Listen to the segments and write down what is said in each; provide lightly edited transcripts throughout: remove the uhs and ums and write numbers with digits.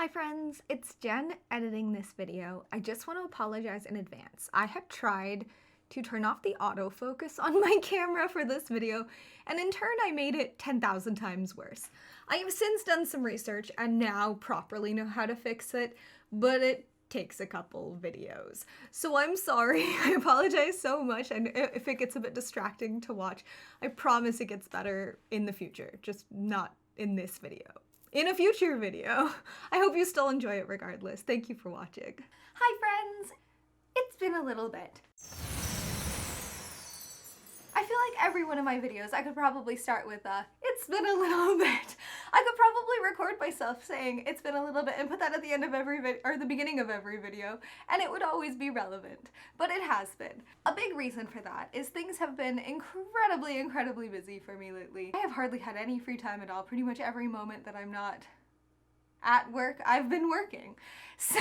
Hi friends, it's Jen editing this video. I just want to apologize in advance. I have tried to turn off the autofocus on my camera for this video, and in turn I made it 10,000 times worse. I have since done some research and now properly know how to fix it, but it takes a couple videos. So I'm sorry, I apologize so much, and if it gets a bit distracting to watch, I promise it gets better in the future, just not in this video. In a future video. I hope you still enjoy it regardless. Thank you for watching. Hi friends! It's been a little bit. I feel like every one of my videos I could probably start with it's been a little bit. I could probably record myself saying it's been a little bit and put that at the end of every video, or the beginning of every video, and it would always be relevant. But it has been. A big reason for that is things have been incredibly busy for me lately. I have hardly had any free time at all. Pretty much every moment that I'm not at work, I've been working. So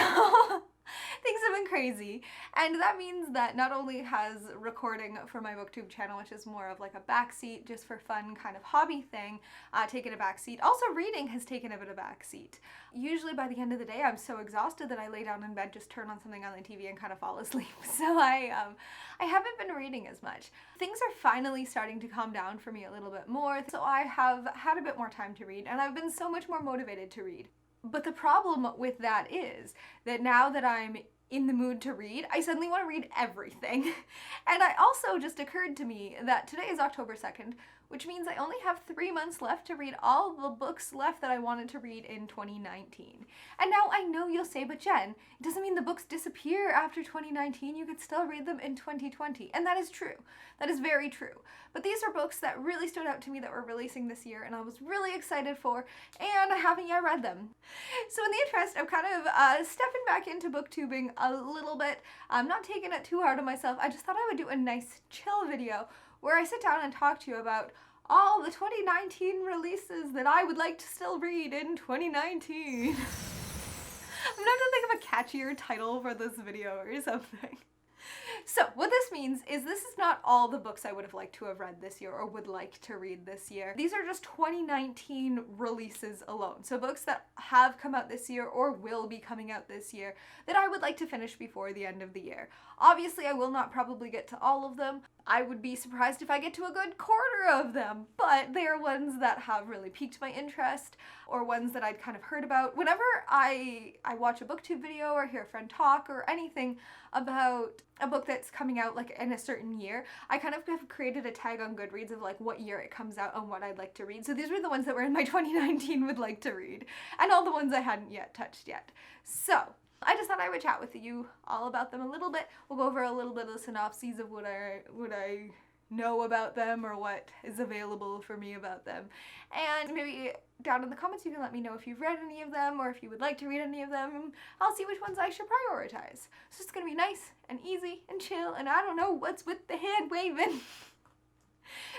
things have been crazy, and that means that not only has recording for my booktube channel, which is more of like a backseat, just for fun kind of hobby thing, taken a backseat, also reading has taken a bit of a backseat. Usually by the end of the day I'm so exhausted that I lay down in bed, just turn on something on the TV and kind of fall asleep. So I haven't been reading as much. Things are finally starting to calm down for me a little bit more, so I have had a bit more time to read, and I've been so much more motivated to read. But the problem with that is that now that I'm in the mood to read, I suddenly want to read everything. And I also just occurred to me that today is October 2nd, which means I only have 3 months left to read all the books left that I wanted to read in 2019. And now I know you'll say, but Jen, it doesn't mean the books disappear after 2019, you could still read them in 2020. And that is true. That is very true. But these are books that really stood out to me that were releasing this year and I was really excited for, and I haven't yet read them. So in the interest of kind of stepping back into booktubing a little bit, I'm not taking it too hard on myself, I just thought I would do a nice chill video where I sit down and talk to you about all the 2019 releases that I would like to still read in 2019. I'm gonna have to think of a catchier title for this video or something. So what this means is this is not all the books I would have liked to have read this year or would like to read this year. These are just 2019 releases alone. So books that have come out this year or will be coming out this year that I would like to finish before the end of the year. Obviously I will not probably get to all of them. I would be surprised if I get to a good quarter of them, but they are ones that have really piqued my interest or ones that I'd kind of heard about. Whenever I watch a booktube video or hear a friend talk or anything about a book that's coming out like in a certain year, I kind of have created a tag on Goodreads of like what year it comes out and what I'd like to read. So these were the ones that were in my 2019 would like to read, and all the ones I hadn't yet touched yet. So I just thought I would chat with you all about them a little bit. We'll go over a little bit of synopses of what I know about them or what is available for me about them. And maybe down in the comments you can let me know if you've read any of them or if you would like to read any of them. I'll see which ones I should prioritize. So it's gonna be nice and easy and chill, and I don't know what's with the hand waving.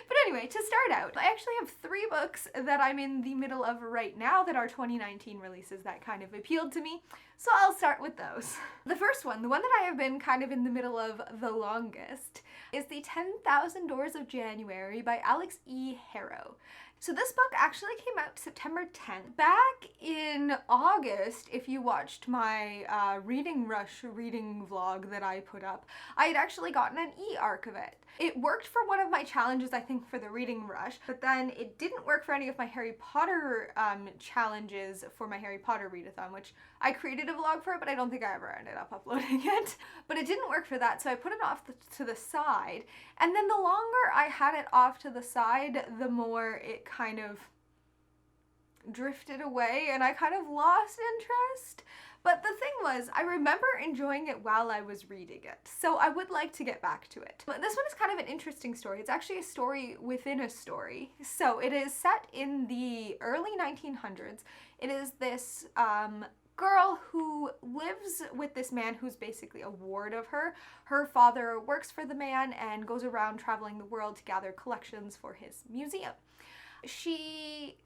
But anyway, to start out, I actually have 3 books that I'm in the middle of right now that are 2019 releases that kind of appealed to me, so I'll start with those. The first one, the one that I have been kind of in the middle of the longest, is the 10,000 Doors of January by Alex E. Harrow. So this book actually came out September 10th. Back in August, if you watched my Reading Rush reading vlog that I put up, I had actually gotten an e-arc of it. It worked for one of my challenges, I think, for the Reading Rush, but then it didn't work for any of my Harry Potter challenges for my Harry Potter readathon, which I created a vlog for it, but I don't think I ever ended up uploading it. But it didn't work for that, so I put it off to the side, and then the longer I had it off to the side, the more it kind of drifted away and I kind of lost interest. But the thing was, I remember enjoying it while I was reading it, so I would like to get back to it. But this one is kind of an interesting story. It's actually a story within a story. So it is set in the early 1900s. It is this girl who lives with this man who's basically a ward of her. Her father works for the man and goes around traveling the world to gather collections for his museum. She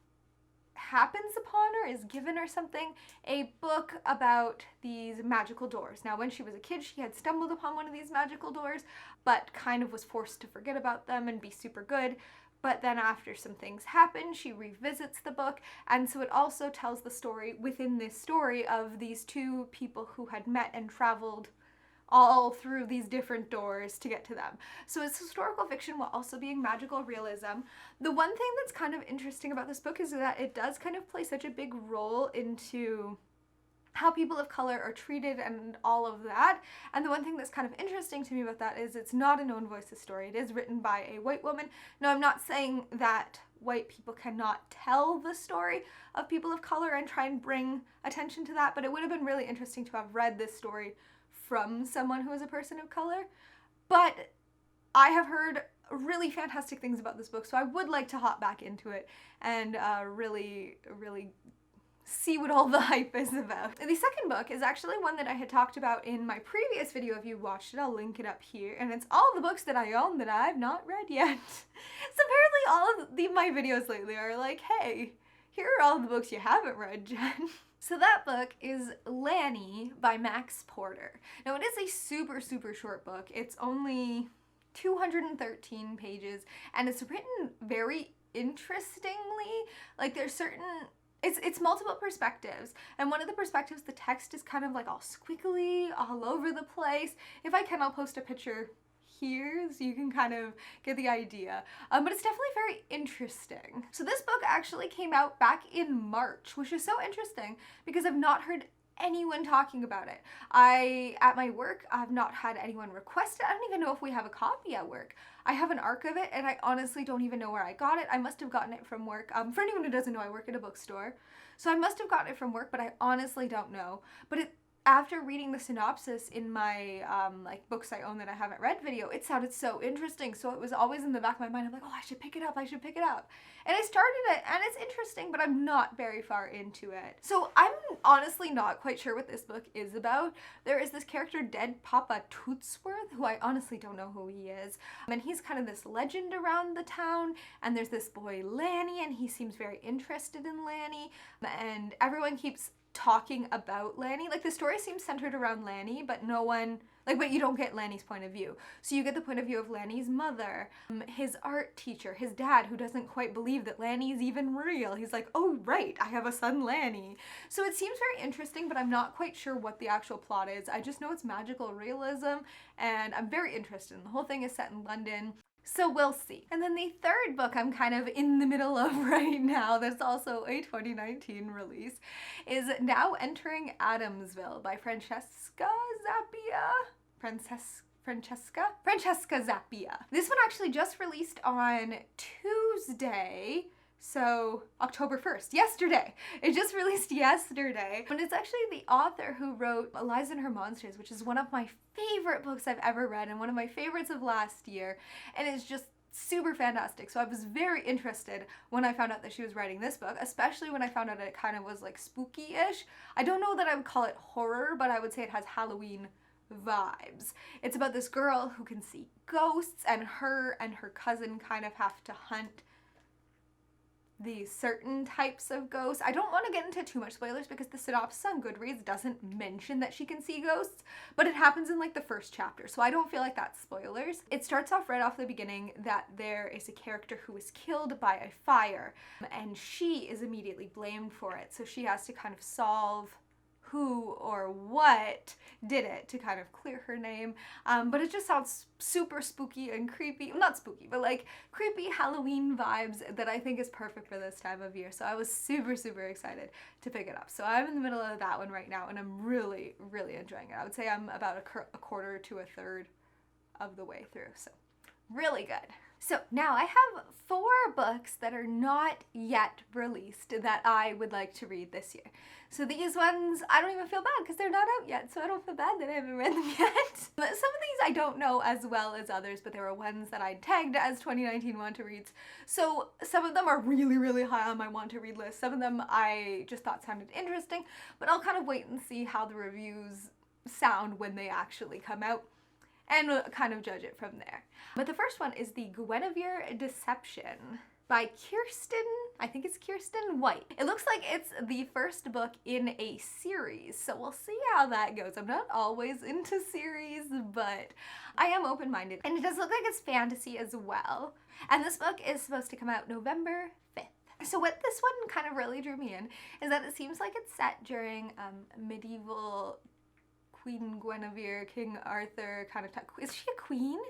happens upon, or is given or something, a book about these magical doors. Now when she was a kid she had stumbled upon one of these magical doors, but kind of was forced to forget about them and be super good. but then after some things happen, she revisits the book, and so it also tells the story within this story of these two people who had met and traveled all through these different doors to get to them. So it's historical fiction while also being magical realism. The one thing that's kind of interesting about this book is that it does kind of play such a big role into how people of color are treated and all of that. And the one thing that's kind of interesting to me about that is it's not a known voices story. It is written by a white woman. Now, I'm not saying that white people cannot tell the story of people of color and try and bring attention to that, but it would have been really interesting to have read this story from someone who is a person of color. But I have heard really fantastic things about this book, so I would like to hop back into it and really see what all the hype is about. The second book is actually one that I had talked about in my previous video. If you watched it, I'll link it up here, and it's all the books that I own that I've not read yet. So apparently all of my videos lately are like, hey, here are all the books you haven't read, Jen. So that book is Lanny by Max Porter. Now it is a super short book. It's only 213 pages, and it's written very interestingly. Like there's certain, it's multiple perspectives, and one of the perspectives, the text is kind of like all squiggly, all over the place. If I can, I'll post a picture here so you can kind of get the idea. But it's definitely very interesting. So this book actually came out back in March, which is so interesting because I've not heard anyone talking about it. At my work, I've not had anyone request it. I don't even know if we have a copy at work. I have an arc of it, and I honestly don't even know where I got it. I must have gotten it from work. For anyone who doesn't know, I work at a bookstore. So I must have gotten it from work, but I honestly don't know. But after reading the synopsis in my like books I own that I haven't read video, it sounded so interesting. So it was always in the back of my mind. I'm like, oh, I should pick it up. I should pick it up. And I started it, and it's interesting, but I'm not very far into it. So I'm honestly not quite sure what this book is about. There is this character, Dead Papa Tootsworth, who I honestly don't know who he is. And he's kind of this legend around the town. And there's this boy, Lanny, and he seems very interested in Lanny. And everyone keeps talking about Lanny. Like the story seems centered around Lanny, but no one, but you don't get Lanny's point of view. So you get the point of view of Lanny's mother, his art teacher, his dad, who doesn't quite believe that Lanny is even real. He's like, oh right, I have a son, Lanny. So it seems very interesting, but I'm not quite sure what the actual plot is. I just know it's magical realism, and I'm very interested. The whole thing is set in London. So we'll see. And then the third book I'm kind of in the middle of right now, that's also a 2019 release, is Now Entering Addamsville by Francesca Zappia. This one actually just released on Tuesday, so October 1st, yesterday. It just released yesterday. And it's actually the author who wrote Eliza and Her Monsters, which is one of my favorite books I've ever read and one of my favorites of last year. And it's just super fantastic. So I was very interested when I found out that she was writing this book, especially when I found out it kind of was like spooky-ish. I don't know that I would call it horror, but I would say it has Halloween vibes. It's about this girl who can see ghosts, and her cousin kind of have to hunt these certain types of ghosts. I don't want to get into too much spoilers because the synopsis on Goodreads doesn't mention that she can see ghosts, but it happens in like the first chapter, so I don't feel like that's spoilers. It starts off right off the beginning that there is a character who is killed by a fire, and she is immediately blamed for it, so she has to kind of solve who or what did it to kind of clear her name. But it just sounds super spooky and creepy. Not spooky, but like creepy Halloween vibes that I think is perfect for this time of year. So I was super excited to pick it up. So I'm in the middle of that one right now, and I'm really enjoying it. I would say I'm about a quarter to a third of the way through. So really good. So now I have 4 books that are not yet released that I would like to read this year. So these ones, I don't even feel bad because they're not out yet, so I don't feel bad that I haven't read them yet. Some of these I don't know as well as others, but there were ones that I tagged as 2019 want to reads. So some of them are really high on my want to read list. Some of them I just thought sounded interesting, but I'll kind of wait and see how the reviews sound when they actually come out, and kind of judge it from there. But the first one is the Guinevere Deception by Kirsten, I think it's Kirsten White. It looks like it's the first book in a series, so we'll see how that goes. I'm not always into series, but I am open-minded. And it does look like it's fantasy as well. And this book is supposed to come out November 5th. So what this one kind of really drew me in is that it seems like it's set during medieval Queen Guinevere, King Arthur kind of time. Is she a queen?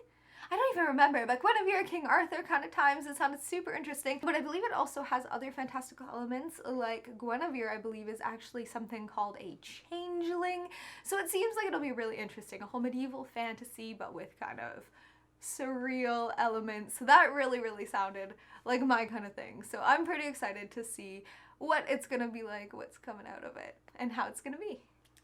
I don't even remember, but Guinevere, King Arthur kind of times. It sounded super interesting, but I believe it also has other fantastical elements, like Guinevere, I believe, is actually something called a changeling. So it seems like it'll be really interesting, a whole medieval fantasy, but with kind of surreal elements. So that really, really sounded like my kind of thing. So I'm pretty excited to see what it's gonna be like, what's coming out of it, and how it's gonna be.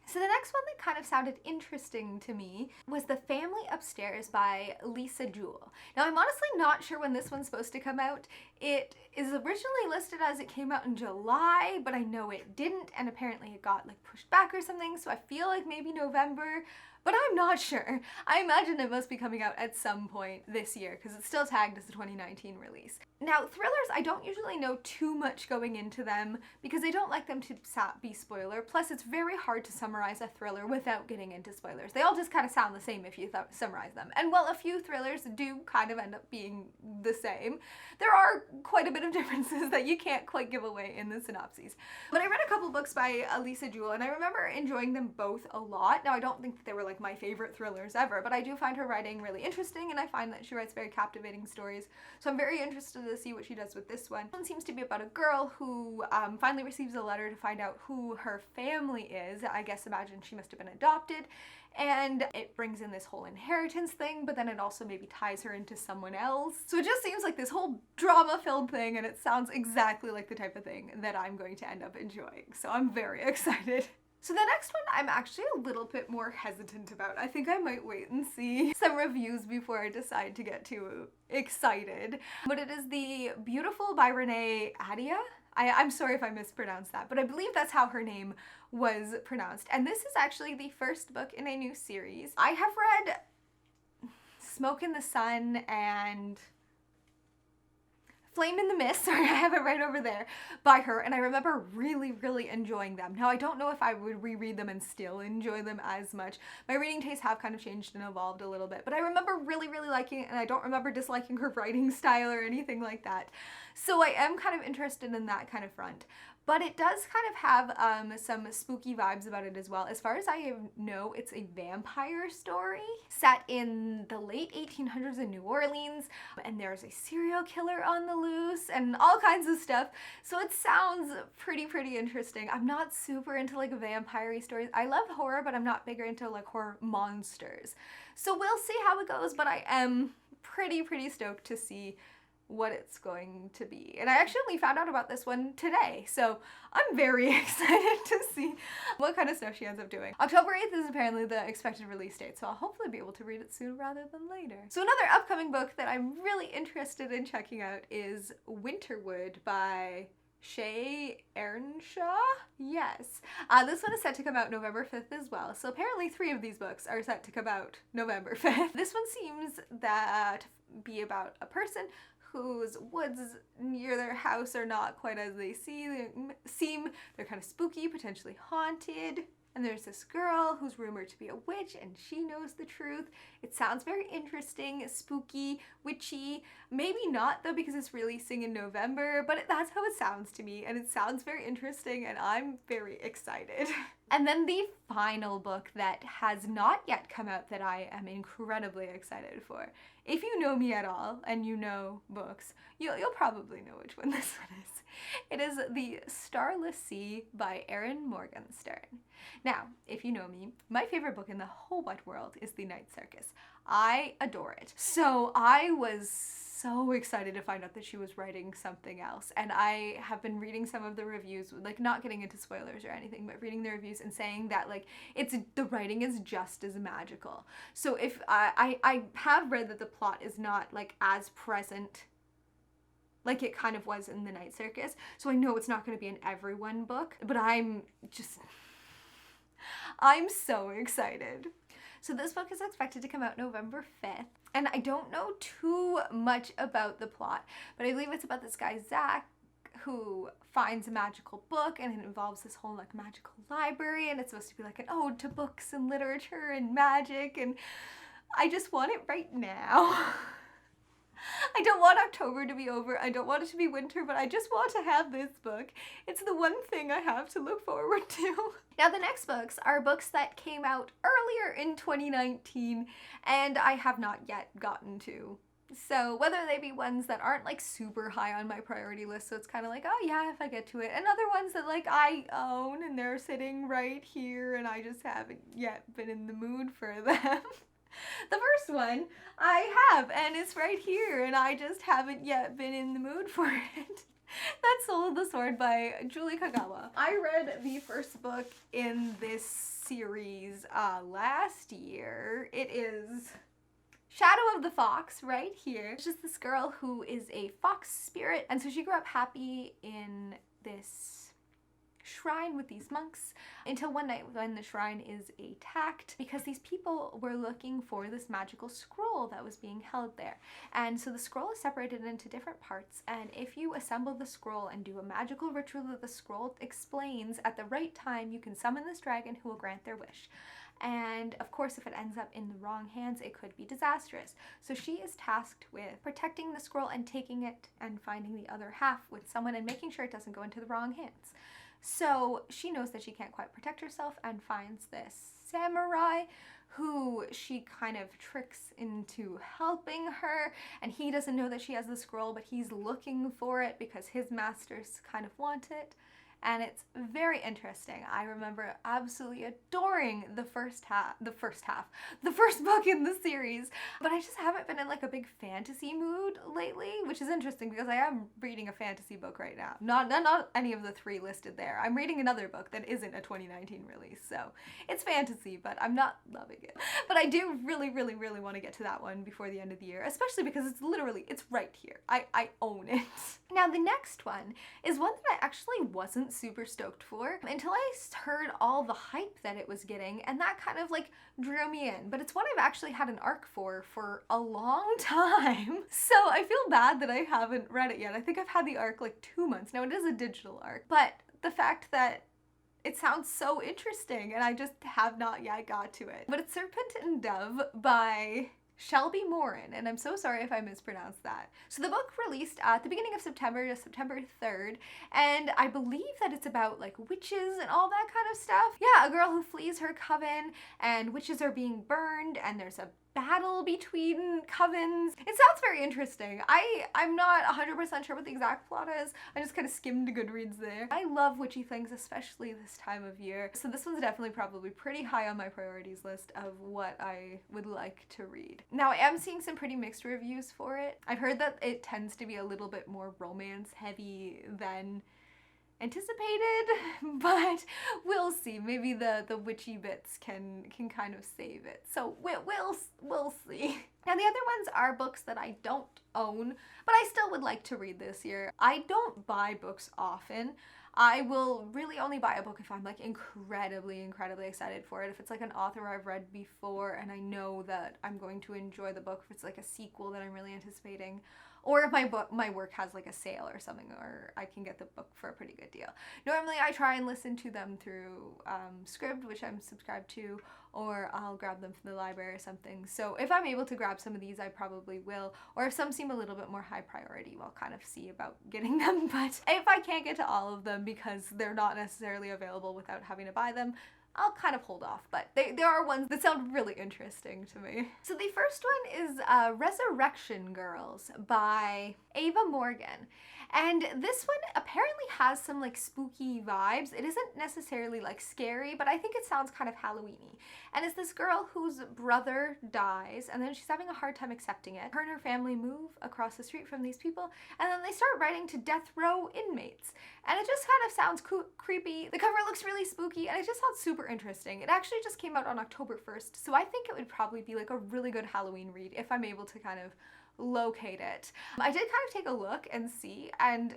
So the next one that kind of sounded interesting to me was The Family Upstairs by Lisa Jewell. Now I'm honestly not sure when this one's supposed to come out. It is originally listed as it came out in July, but I know it didn't, and apparently it got like pushed back or something, so I feel like maybe November, but I'm not sure. I imagine it must be coming out at some point this year because it's still tagged as a 2019 release. Now, thrillers, I don't usually know too much going into them because I don't like them to be spoiler. Plus, it's very hard to summarize a thriller without getting into spoilers. They all just kind of sound the same if you summarize them. And while a few thrillers do kind of end up being the same, there are quite a bit of differences that you can't quite give away in the synopses. But I read a couple books by Lisa Jewell, and I remember enjoying them both a lot. Now, I don't think that they were like my favorite thrillers ever, but I do find her writing really interesting, and I find that she writes very captivating stories. So I'm very interested to see what she does with this one. This one seems to be about a girl who finally receives a letter to find out who her family is. I guess imagine she must have been adopted, and it brings in this whole inheritance thing, but then it also maybe ties her into someone else. So it just seems like this whole drama-filled thing, and it sounds exactly like the type of thing that I'm going to end up enjoying. So I'm very excited. So the next one I'm actually a little bit more hesitant about. I think I might wait and see some reviews before I decide to get too excited. But it is The Beautiful by Renee Adia. I'm sorry if I mispronounced that, but I believe that's how her name was pronounced. And this is actually the first book in a new series. I have read Smoke in the Sun and Flame in the Mist, sorry, I have it right over there, by her, and I remember really, really enjoying them. Now, I don't know if I would reread them and still enjoy them as much. My reading tastes have kind of changed and evolved a little bit, but I remember really, really liking it, and I don't remember disliking her writing style or anything like that. So I am kind of interested in that kind of front. But it does kind of have some spooky vibes about it as well. As far as I know, it's a vampire story set in the late 1800s in New Orleans, and there's a serial killer on the loose and all kinds of stuff. So it sounds pretty interesting. I'm not super into like vampire-y stories. I love horror, but I'm not bigger into like horror monsters. So we'll see how it goes, but I am pretty stoked to see what it's going to be. And I actually found out about this one today, so I'm very excited to see what kind of stuff she ends up doing. October 8th is apparently the expected release date, so I'll hopefully be able to read it sooner rather than later. So another upcoming book that I'm really interested in checking out is Winterwood by Shay Earnshaw? Yes. This one is set to come out November 5th as well. So apparently 3 of these books are set to come out November 5th. This one seems to be about a person whose woods near their house are not quite as they seem. They're kind of spooky, potentially haunted. And there's this girl who's rumored to be a witch, and she knows the truth. It sounds very interesting, spooky, witchy. Maybe not though, because it's releasing in November, but that's how it sounds to me, and it sounds very interesting, and I'm very excited. And then the final book that has not yet come out that I am incredibly excited for. If you know me at all, and you know books, you'll probably know which one this one is. It is The Starless Sea by Erin Morgenstern. Now, if you know me, my favorite book in the whole wide world is The Night Circus. I adore it. So I was so excited to find out that she was writing something else, and I have been reading some of the reviews, like not getting into spoilers or anything, but reading the reviews and saying that like the writing is just as magical. So if I have read that the plot is not like as present like it kind of was in The Night Circus, so I know it's not going to be an everyone book, but I'm so excited. So this book is expected to come out November 5th, And I don't know too much about the plot, but I believe it's about this guy, Zach, who finds a magical book, and it involves this whole like magical library, and it's supposed to be like an ode to books and literature and magic, and I just want it right now. I don't want October to be over. I don't want it to be winter, but I just want to have this book. It's the one thing I have to look forward to. Now the next books are books that came out earlier in 2019 and I have not yet gotten to. So whether they be ones that aren't like super high on my priority list, so it's kind of like, oh yeah, if I get to it, and other ones that like I own and they're sitting right here and I just haven't yet been in the mood for them. The first one I have, and it's right here, and I just haven't yet been in the mood for it. That's Soul of the Sword by Julie Kagawa. I read the first book in this series last year. It is Shadow of the Fox right here. It's just this girl who is a fox spirit, and so she grew up happy in this shrine with these monks until one night when the shrine is attacked because these people were looking for this magical scroll that was being held there. And so the scroll is separated into different parts, and if you assemble the scroll and do a magical ritual that the scroll explains, at the right time you can summon this dragon who will grant their wish. And of course, if it ends up in the wrong hands, it could be disastrous. So she is tasked with protecting the scroll and taking it and finding the other half with someone and making sure it doesn't go into the wrong hands. So she knows that she can't quite protect herself and finds this samurai who she kind of tricks into helping her, and he doesn't know that she has the scroll, but he's looking for it because his masters kind of want it. And it's very interesting. I remember absolutely adoring the first book in the series, but I just haven't been in like a big fantasy mood lately, which is interesting because I am reading a fantasy book right now. Not any of the three listed there. I'm reading another book that isn't a 2019 release, so it's fantasy, but I'm not loving it. But I do really want to get to that one before the end of the year, especially because it's right here. I own it. Now the next one is one that I actually wasn't super stoked for until I heard all the hype that it was getting, and that kind of like drew me in. But it's one I've actually had an arc for a long time, so I feel bad that I haven't read it yet. I think I've had the arc like 2 months now. It is a digital arc, but the fact that it sounds so interesting and I just have not yet got to it. But it's Serpent Dove by Shelby Morin, and I'm so sorry if I mispronounced that. So the book released at the beginning of September, September 3rd, and I believe that it's about like witches and all that kind of stuff. Yeah, a girl who flees her coven and witches are being burned and there's a battle between covens. It sounds very interesting. I'm not 100% sure what the exact plot is. I just kind of skimmed Goodreads there. I love witchy things, especially this time of year. So this one's definitely probably pretty high on my priorities list of what I would like to read. Now I am seeing some pretty mixed reviews for it. I've heard that it tends to be a little bit more romance heavy than anticipated, but we'll see. Maybe the witchy bits can kind of save it. So we'll see. Now the other ones are books that I don't own, but I still would like to read this year. I don't buy books often. I will really only buy a book if I'm like incredibly excited for it. If it's like an author I've read before and I know that I'm going to enjoy the book, if it's like a sequel that I'm really anticipating, or if my work has like a sale or something, or I can get the book for a pretty good deal. Normally I try and listen to them through Scribd, which I'm subscribed to, or I'll grab them from the library or something. So if I'm able to grab some of these, I probably will. Or if some seem a little bit more high priority, we'll kind of see about getting them. But if I can't get to all of them because they're not necessarily available without having to buy them, I'll kind of hold off, but there are ones that sound really interesting to me. So the first one is Resurrection Girls by Ava Morgan. And this one apparently has some like spooky vibes. It isn't necessarily like scary, but I think it sounds kind of Halloween-y. And it's this girl whose brother dies, and then she's having a hard time accepting it. Her and her family move across the street from these people, and then they start writing to death row inmates. And it just kind of sounds creepy. The cover looks really spooky, and it just sounds super interesting. It actually just came out on October 1st, so I think it would probably be like a really good Halloween read if I'm able to kind of locate it. I did kind of take a look and see, and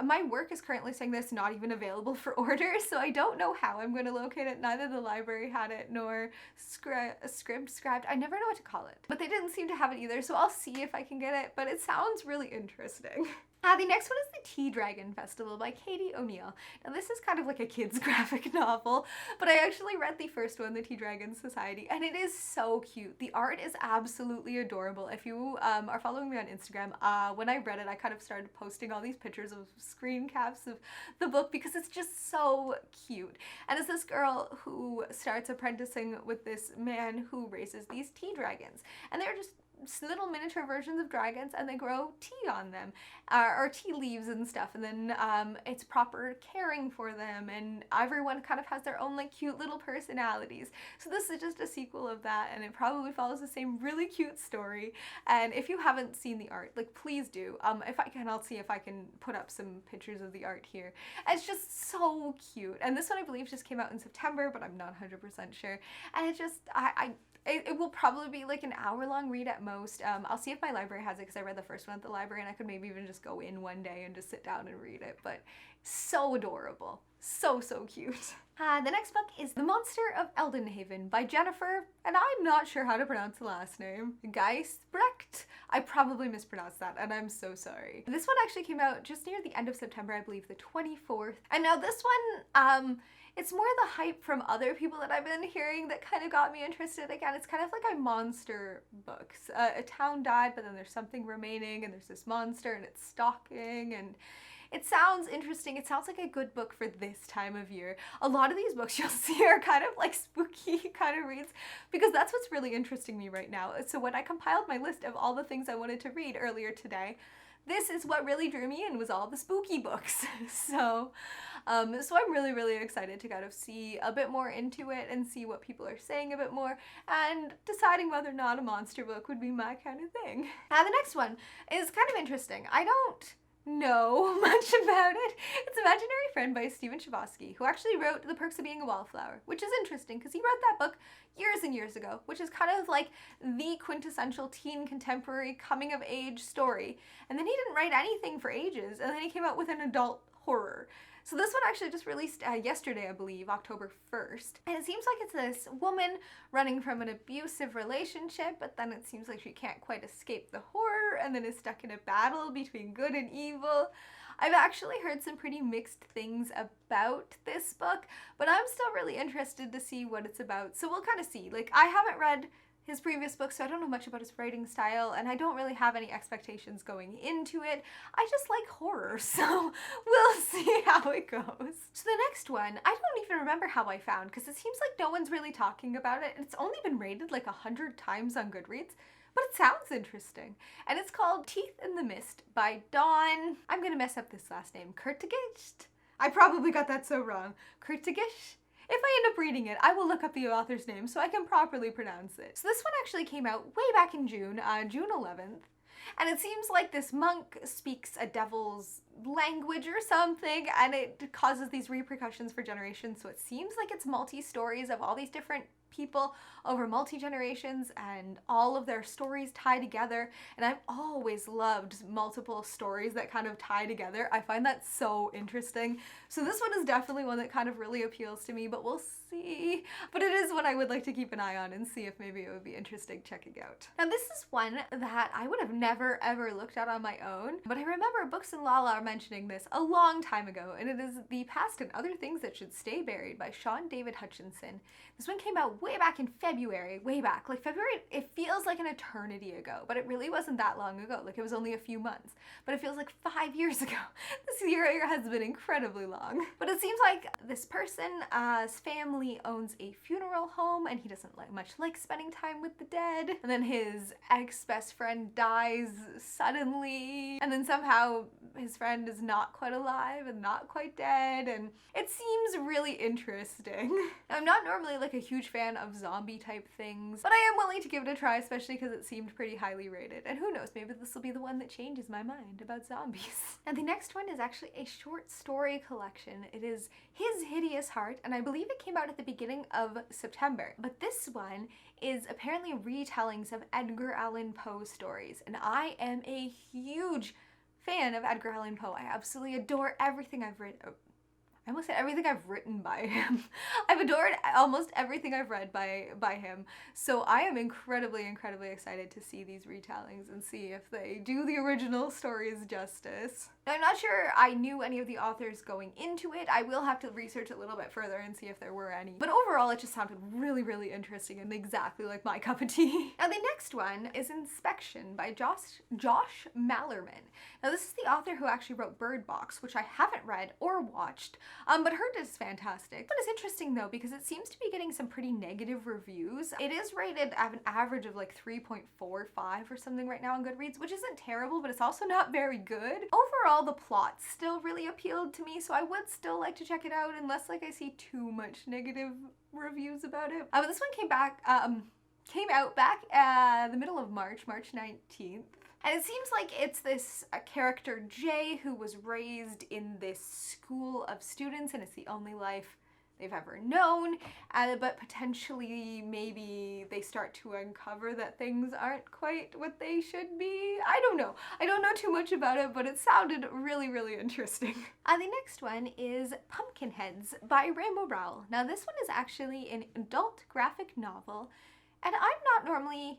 my work is currently saying this not even available for order, so I don't know how I'm going to locate it. Neither the library had it nor scribed. I never know what to call it. But they didn't seem to have it either, so I'll see if I can get it, but it sounds really interesting. The next one is the Tea Dragon Festival by Katie O'Neill. Now this is kind of like a kid's graphic novel, but I actually read the first one, The Tea Dragon Society, and it is so cute. The art is absolutely adorable. If you are following me on Instagram, when I read it, I kind of started posting all these pictures of screen caps of the book because it's just so cute. And it's this girl who starts apprenticing with this man who raises these tea dragons, and they're just little miniature versions of dragons, and they grow tea on them, or tea leaves and stuff, and then it's proper caring for them, and everyone kind of has their own like cute little personalities. So this is just a sequel of that, and it probably follows the same really cute story. And if you haven't seen the art, like please do. If I can, I'll see if I can put up some pictures of the art here. It's just so cute, and this one I believe just came out in September, but I'm not 100% sure. And it just it will probably be like an hour-long read at most. I'll see if my library has it because I read the first one at the library, and I could maybe even just go in one day and just sit down and read it. But so adorable. So cute. The next book is The Monster of Elendhaven by Jennifer, and I'm not sure how to pronounce the last name, Geisbrecht. I probably mispronounced that, and I'm so sorry. This one actually came out just near the end of September, I believe the 24th. And now this one, it's more the hype from other people that I've been hearing that kind of got me interested again. It's kind of like a monster book. A town died, but then there's something remaining, and there's this monster, and it's stalking, and it sounds interesting. It sounds like a good book for this time of year. A lot of these books you'll see are kind of like spooky kind of reads, because that's what's really interesting me right now. So when I compiled my list of all the things I wanted to read earlier today, this is what really drew me in, was all the spooky books. So I'm really excited to kind of see a bit more into it and see what people are saying a bit more, and deciding whether or not a monster book would be my kind of thing. The next one is kind of interesting. I don't know much about it. It's Imaginary Friend by Stephen Chbosky, who actually wrote The Perks of Being a Wallflower, which is interesting because he wrote that book years and years ago, which is kind of like the quintessential teen contemporary coming of age story. And then he didn't write anything for ages, and then he came out with an adult horror. So this one actually just released yesterday, I believe, October 1st. And it seems like it's this woman running from an abusive relationship, but then it seems like she can't quite escape the horror, and then is stuck in a battle between good and evil. I've actually heard some pretty mixed things about this book, but I'm still really interested to see what it's about. So we'll kind of see. Like, I haven't read his previous book, so I don't know much about his writing style, and I don't really have any expectations going into it. I just like horror, so we'll see how it goes. So the next one, I don't even remember how I found, because it seems like no one's really talking about it, and it's only been rated like 100 times on Goodreads, but it sounds interesting. And it's called Teeth in the Mist by Dawn, I'm gonna mess up this last name, Kurtigish? I probably got that so wrong. Kurtigish? If I end up reading it, I will look up the author's name so I can properly pronounce it. So this one actually came out way back in June, June 11th. And it seems like this monk speaks a devil's language or something, and it causes these repercussions for generations. So it seems like it's multi-stories of all these different people over multi-generations, and all of their stories tie together. And I've always loved multiple stories that kind of tie together. I find that so interesting. So this one is definitely one that kind of really appeals to me, but we'll see. But it is one I would like to keep an eye on and see if maybe it would be interesting checking out. Now this is one that I would have never ever looked at on my own, but I remember Books and Lala are mentioning this a long time ago, and it is The Past and Other Things That Should Stay Buried by Sean David Hutchinson. This one came out way back in February, way back. Like February, it feels like an eternity ago, but it really wasn't that long ago. Like it was only a few months, but it feels like 5 years ago. This year has been incredibly long. But it seems like this person's family owns a funeral home, and he doesn't much like spending time with the dead. And then his ex-best friend dies suddenly, and then somehow his friend is not quite alive and not quite dead, and it seems really interesting. I'm not normally like a huge fan of zombie type things, but I am willing to give it a try, especially because it seemed pretty highly rated. And who knows, maybe this will be the one that changes my mind about zombies. And the next one is actually a short story collection. It is His Hideous Heart, and I believe it came out at the beginning of September. But this one is apparently retellings of Edgar Allan Poe stories, and I am a huge fan of Edgar Allan Poe. I absolutely adore everything I've read. I almost said everything I've written by him. I've adored almost everything I've read by him. So I am incredibly excited to see these retellings and see if they do the original stories justice. Now, I'm not sure I knew any of the authors going into it. I will have to research a little bit further and see if there were any. But overall, it just sounded really interesting and exactly like my cup of tea. Now, the next one is Inspection by Josh Malerman. Now, this is the author who actually wrote Bird Box, which I haven't read or watched. But heard is fantastic. But it's interesting though, because it seems to be getting some pretty negative reviews. It is rated at an average of like 3.45 or something right now on Goodreads, which isn't terrible, but it's also not very good. Overall, the plot still really appealed to me, so I would still like to check it out unless like I see too much negative reviews about it. But this one came out back the middle of March 19th. And it seems like it's this character Jay who was raised in this school of students, and it's the only life they've ever known, but potentially maybe they start to uncover that things aren't quite what they should be. I don't know. I don't know too much about it, but it sounded really interesting. The next one is Pumpkinheads by Rainbow Rowell. Now this one is actually an adult graphic novel, and I'm not normally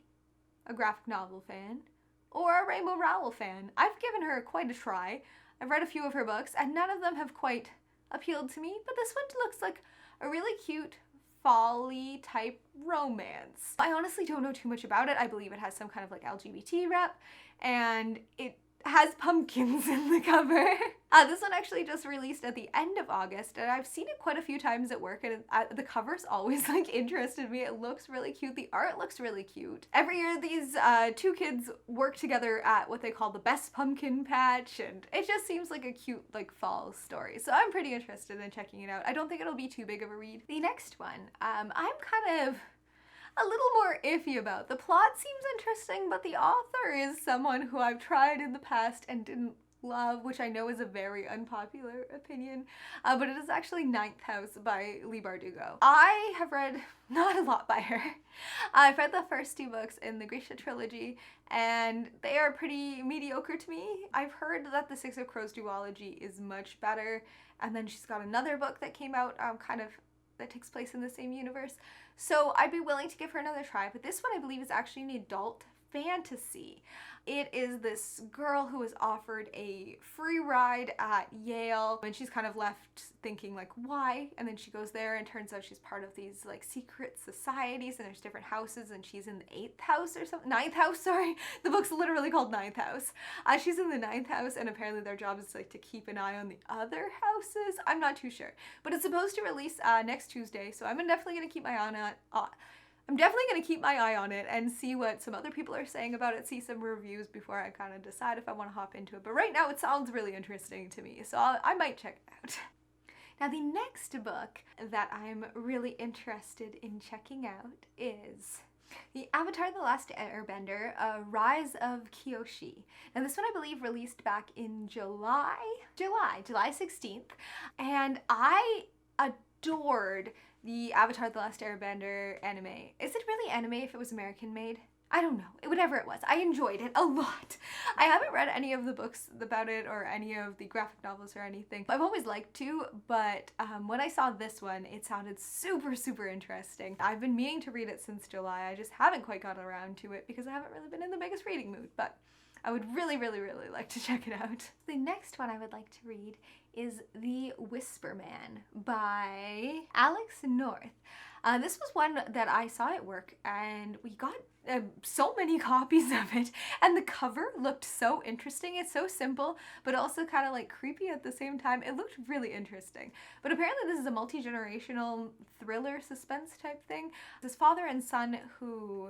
a graphic novel fan or a Rainbow Rowell fan. I've given her quite a try. I've read a few of her books and none of them have quite appealed to me, but this one looks like a really cute fall-y type romance. I honestly don't know too much about it. I believe it has some kind of like LGBT rep, and it has pumpkins in the cover. This one actually just released at the end of August, and I've seen it quite a few times at work, and the cover's always like interested me. It looks really cute. The art looks really cute. Every year these two kids work together at what they call the Best Pumpkin Patch, and it just seems like a cute like fall story. So I'm pretty interested in checking it out. I don't think it'll be too big of a read. The next one, I'm kind of a little more iffy about. The plot seems interesting, but the author is someone who I've tried in the past and didn't love, which I know is a very unpopular opinion, but it is actually Ninth House by Leigh Bardugo. I have read not a lot by her. I've read the first two books in the Grisha trilogy, and they are pretty mediocre to me. I've heard that the Six of Crows duology is much better, and then she's got another book that came out that takes place in the same universe. So I'd be willing to give her another try, but this one I believe is actually an adult fantasy. It is this girl who is offered a free ride at Yale, and she's kind of left thinking like, why? And then she goes there and turns out she's part of these like secret societies, and there's different houses, and she's in the 8th house or something. 9th house, sorry. The book's literally called 9th house. She's in the 9th house, and apparently their job is like to keep an eye on the other houses. I'm not too sure, but it's supposed to release next Tuesday, so I'm definitely gonna keep my eye on it. I'm definitely going to keep my eye on it and see what some other people are saying about it, see some reviews before I kind of decide if I want to hop into it. But right now it sounds really interesting to me, so I might check it out. Now the next book that I'm really interested in checking out is the Avatar: The Last Airbender, Rise of Kyoshi. Now this one I believe released back in July 16th, and I adored the Avatar: The Last Airbender anime. Is it really anime if it was American made? I don't know. Whatever it was, I enjoyed it a lot. I haven't read any of the books about it or any of the graphic novels or anything. I've always liked to, but when I saw this one, it sounded super interesting. I've been meaning to read it since July. I just haven't quite gotten around to it because I haven't really been in the biggest reading mood, but I would really like to check it out. The next one I would like to read is The Whisper Man by Alex North. This was one that I saw at work, and we got so many copies of it, and the cover looked so interesting. It's so simple, but also kind of like creepy at the same time. It looked really interesting. But apparently this is a multi-generational thriller suspense type thing. This father and son who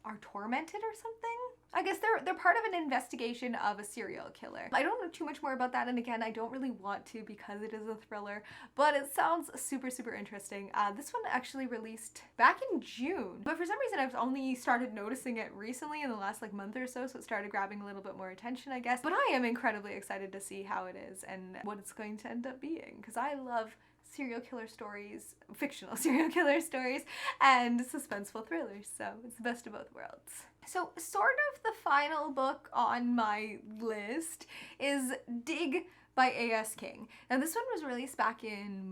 are tormented or something? I guess they're part of an investigation of a serial killer. I don't know too much more about that, and again, I don't really want to because it is a thriller, but it sounds super interesting. This one actually released back in June, but for some reason I've only started noticing it recently in the last like month or so, so it started grabbing a little bit more attention, I guess. But I am incredibly excited to see how it is and what it's going to end up being, because I love serial killer stories, fictional serial killer stories, and suspenseful thrillers, so it's the best of both worlds. So sort of the final book on my list is Dig by A.S. King. Now this one was released back in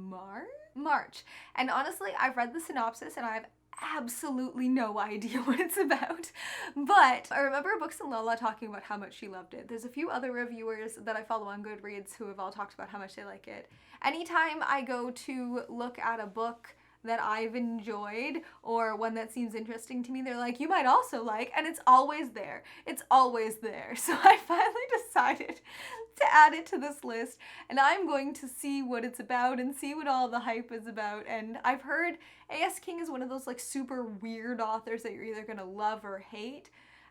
March. And honestly, I've read the synopsis and I have absolutely no idea what it's about. But I remember Books and Lola talking about how much she loved it. There's a few other reviewers that I follow on Goodreads who have all talked about how much they like it. Anytime I go to look at a book that I've enjoyed or one that seems interesting to me, they're like, you might also like, and it's always there. It's always there. So I finally decided to add it to this list, and I'm going to see what it's about and see what all the hype is about. And I've heard A.S. King is one of those like super weird authors that you're either gonna love or hate.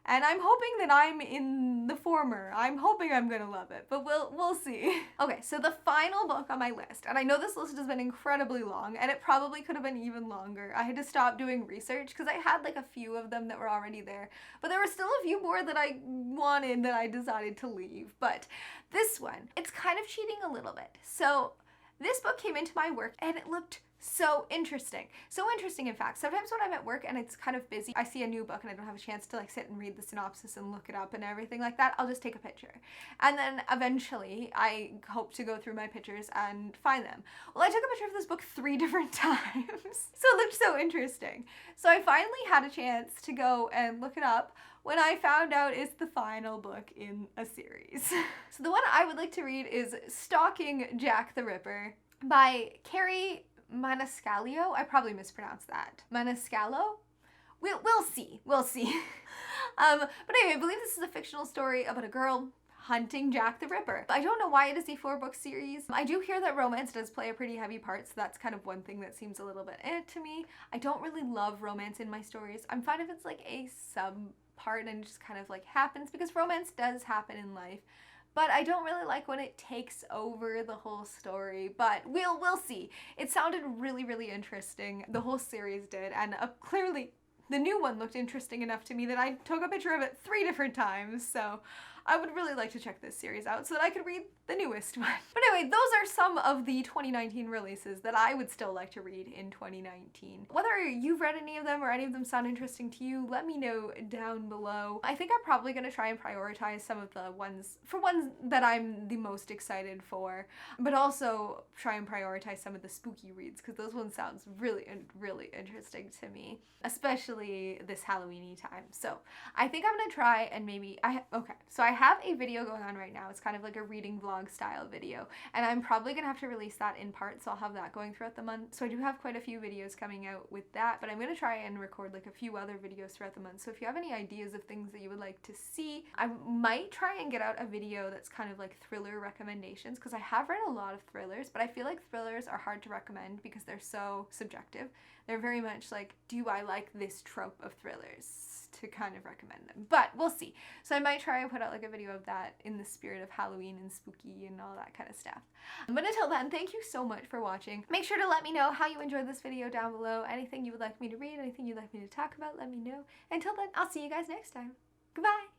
And I'm hoping that I'm in the former. I'm hoping I'm gonna love it, but we'll see. Okay, so the final book on my list, and I know this list has been incredibly long, and it probably could have been even longer. I had to stop doing research because I had like a few of them that were already there, but there were still a few more that I wanted that I decided to leave. But this one, it's kind of cheating a little bit. So this book came into my work and it looked so interesting. So interesting, in fact. Sometimes when I'm at work and it's kind of busy, I see a new book and I don't have a chance to like sit and read the synopsis and look it up and everything like that, I'll just take a picture. And then eventually I hope to go through my pictures and find them. Well, I took a picture of this book 3 different times. So it looked so interesting. So I finally had a chance to go and look it up when I found out it's the final book in a series. So the one I would like to read is Stalking Jack the Ripper by Carrie Maniscalco. I probably mispronounced that. Maniscalco? We'll see. We'll see. But anyway, I believe this is a fictional story about a girl hunting Jack the Ripper. I don't know why it is a 4-book series. I do hear that romance does play a pretty heavy part, so that's kind of one thing that seems a little bit to me. I don't really love romance in my stories. I'm fine if it's like a sub part and just kind of like happens, because romance does happen in life. But I don't really like when it takes over the whole story, but we'll see. It sounded really, really interesting. The whole series did, and clearly the new one looked interesting enough to me that I took a picture of it 3 different times, so I would really like to check this series out so that I could read the newest one. But anyway, those are some of the 2019 releases that I would still like to read in 2019. Whether you've read any of them or any of them sound interesting to you, let me know down below. I think I'm probably going to try and prioritize some of the ones that I'm the most excited for, but also try and prioritize some of the spooky reads, because those ones sounds really, really interesting to me, especially this Halloween-y time. So I think I'm going to try and maybe, so I have a video going on right now. It's kind of like a reading vlog style video, and I'm probably gonna have to release that in part, so I'll have that going throughout the month. So I do have quite a few videos coming out with that, but I'm gonna try and record like a few other videos throughout the month. So if you have any ideas of things that you would like to see, I might try and get out a video that's kind of like thriller recommendations, because I have read a lot of thrillers, but I feel like thrillers are hard to recommend because they're so subjective. They're very much like, do I like this trope of thrillers, to kind of recommend them, but we'll see. So I might try and put out like a video of that in the spirit of Halloween and spooky and all that kind of stuff. But until then, thank you so much for watching. Make sure to let me know how you enjoyed this video down below. Anything you would like me to read, anything you'd like me to talk about, let me know. Until then, I'll see you guys next time. Goodbye!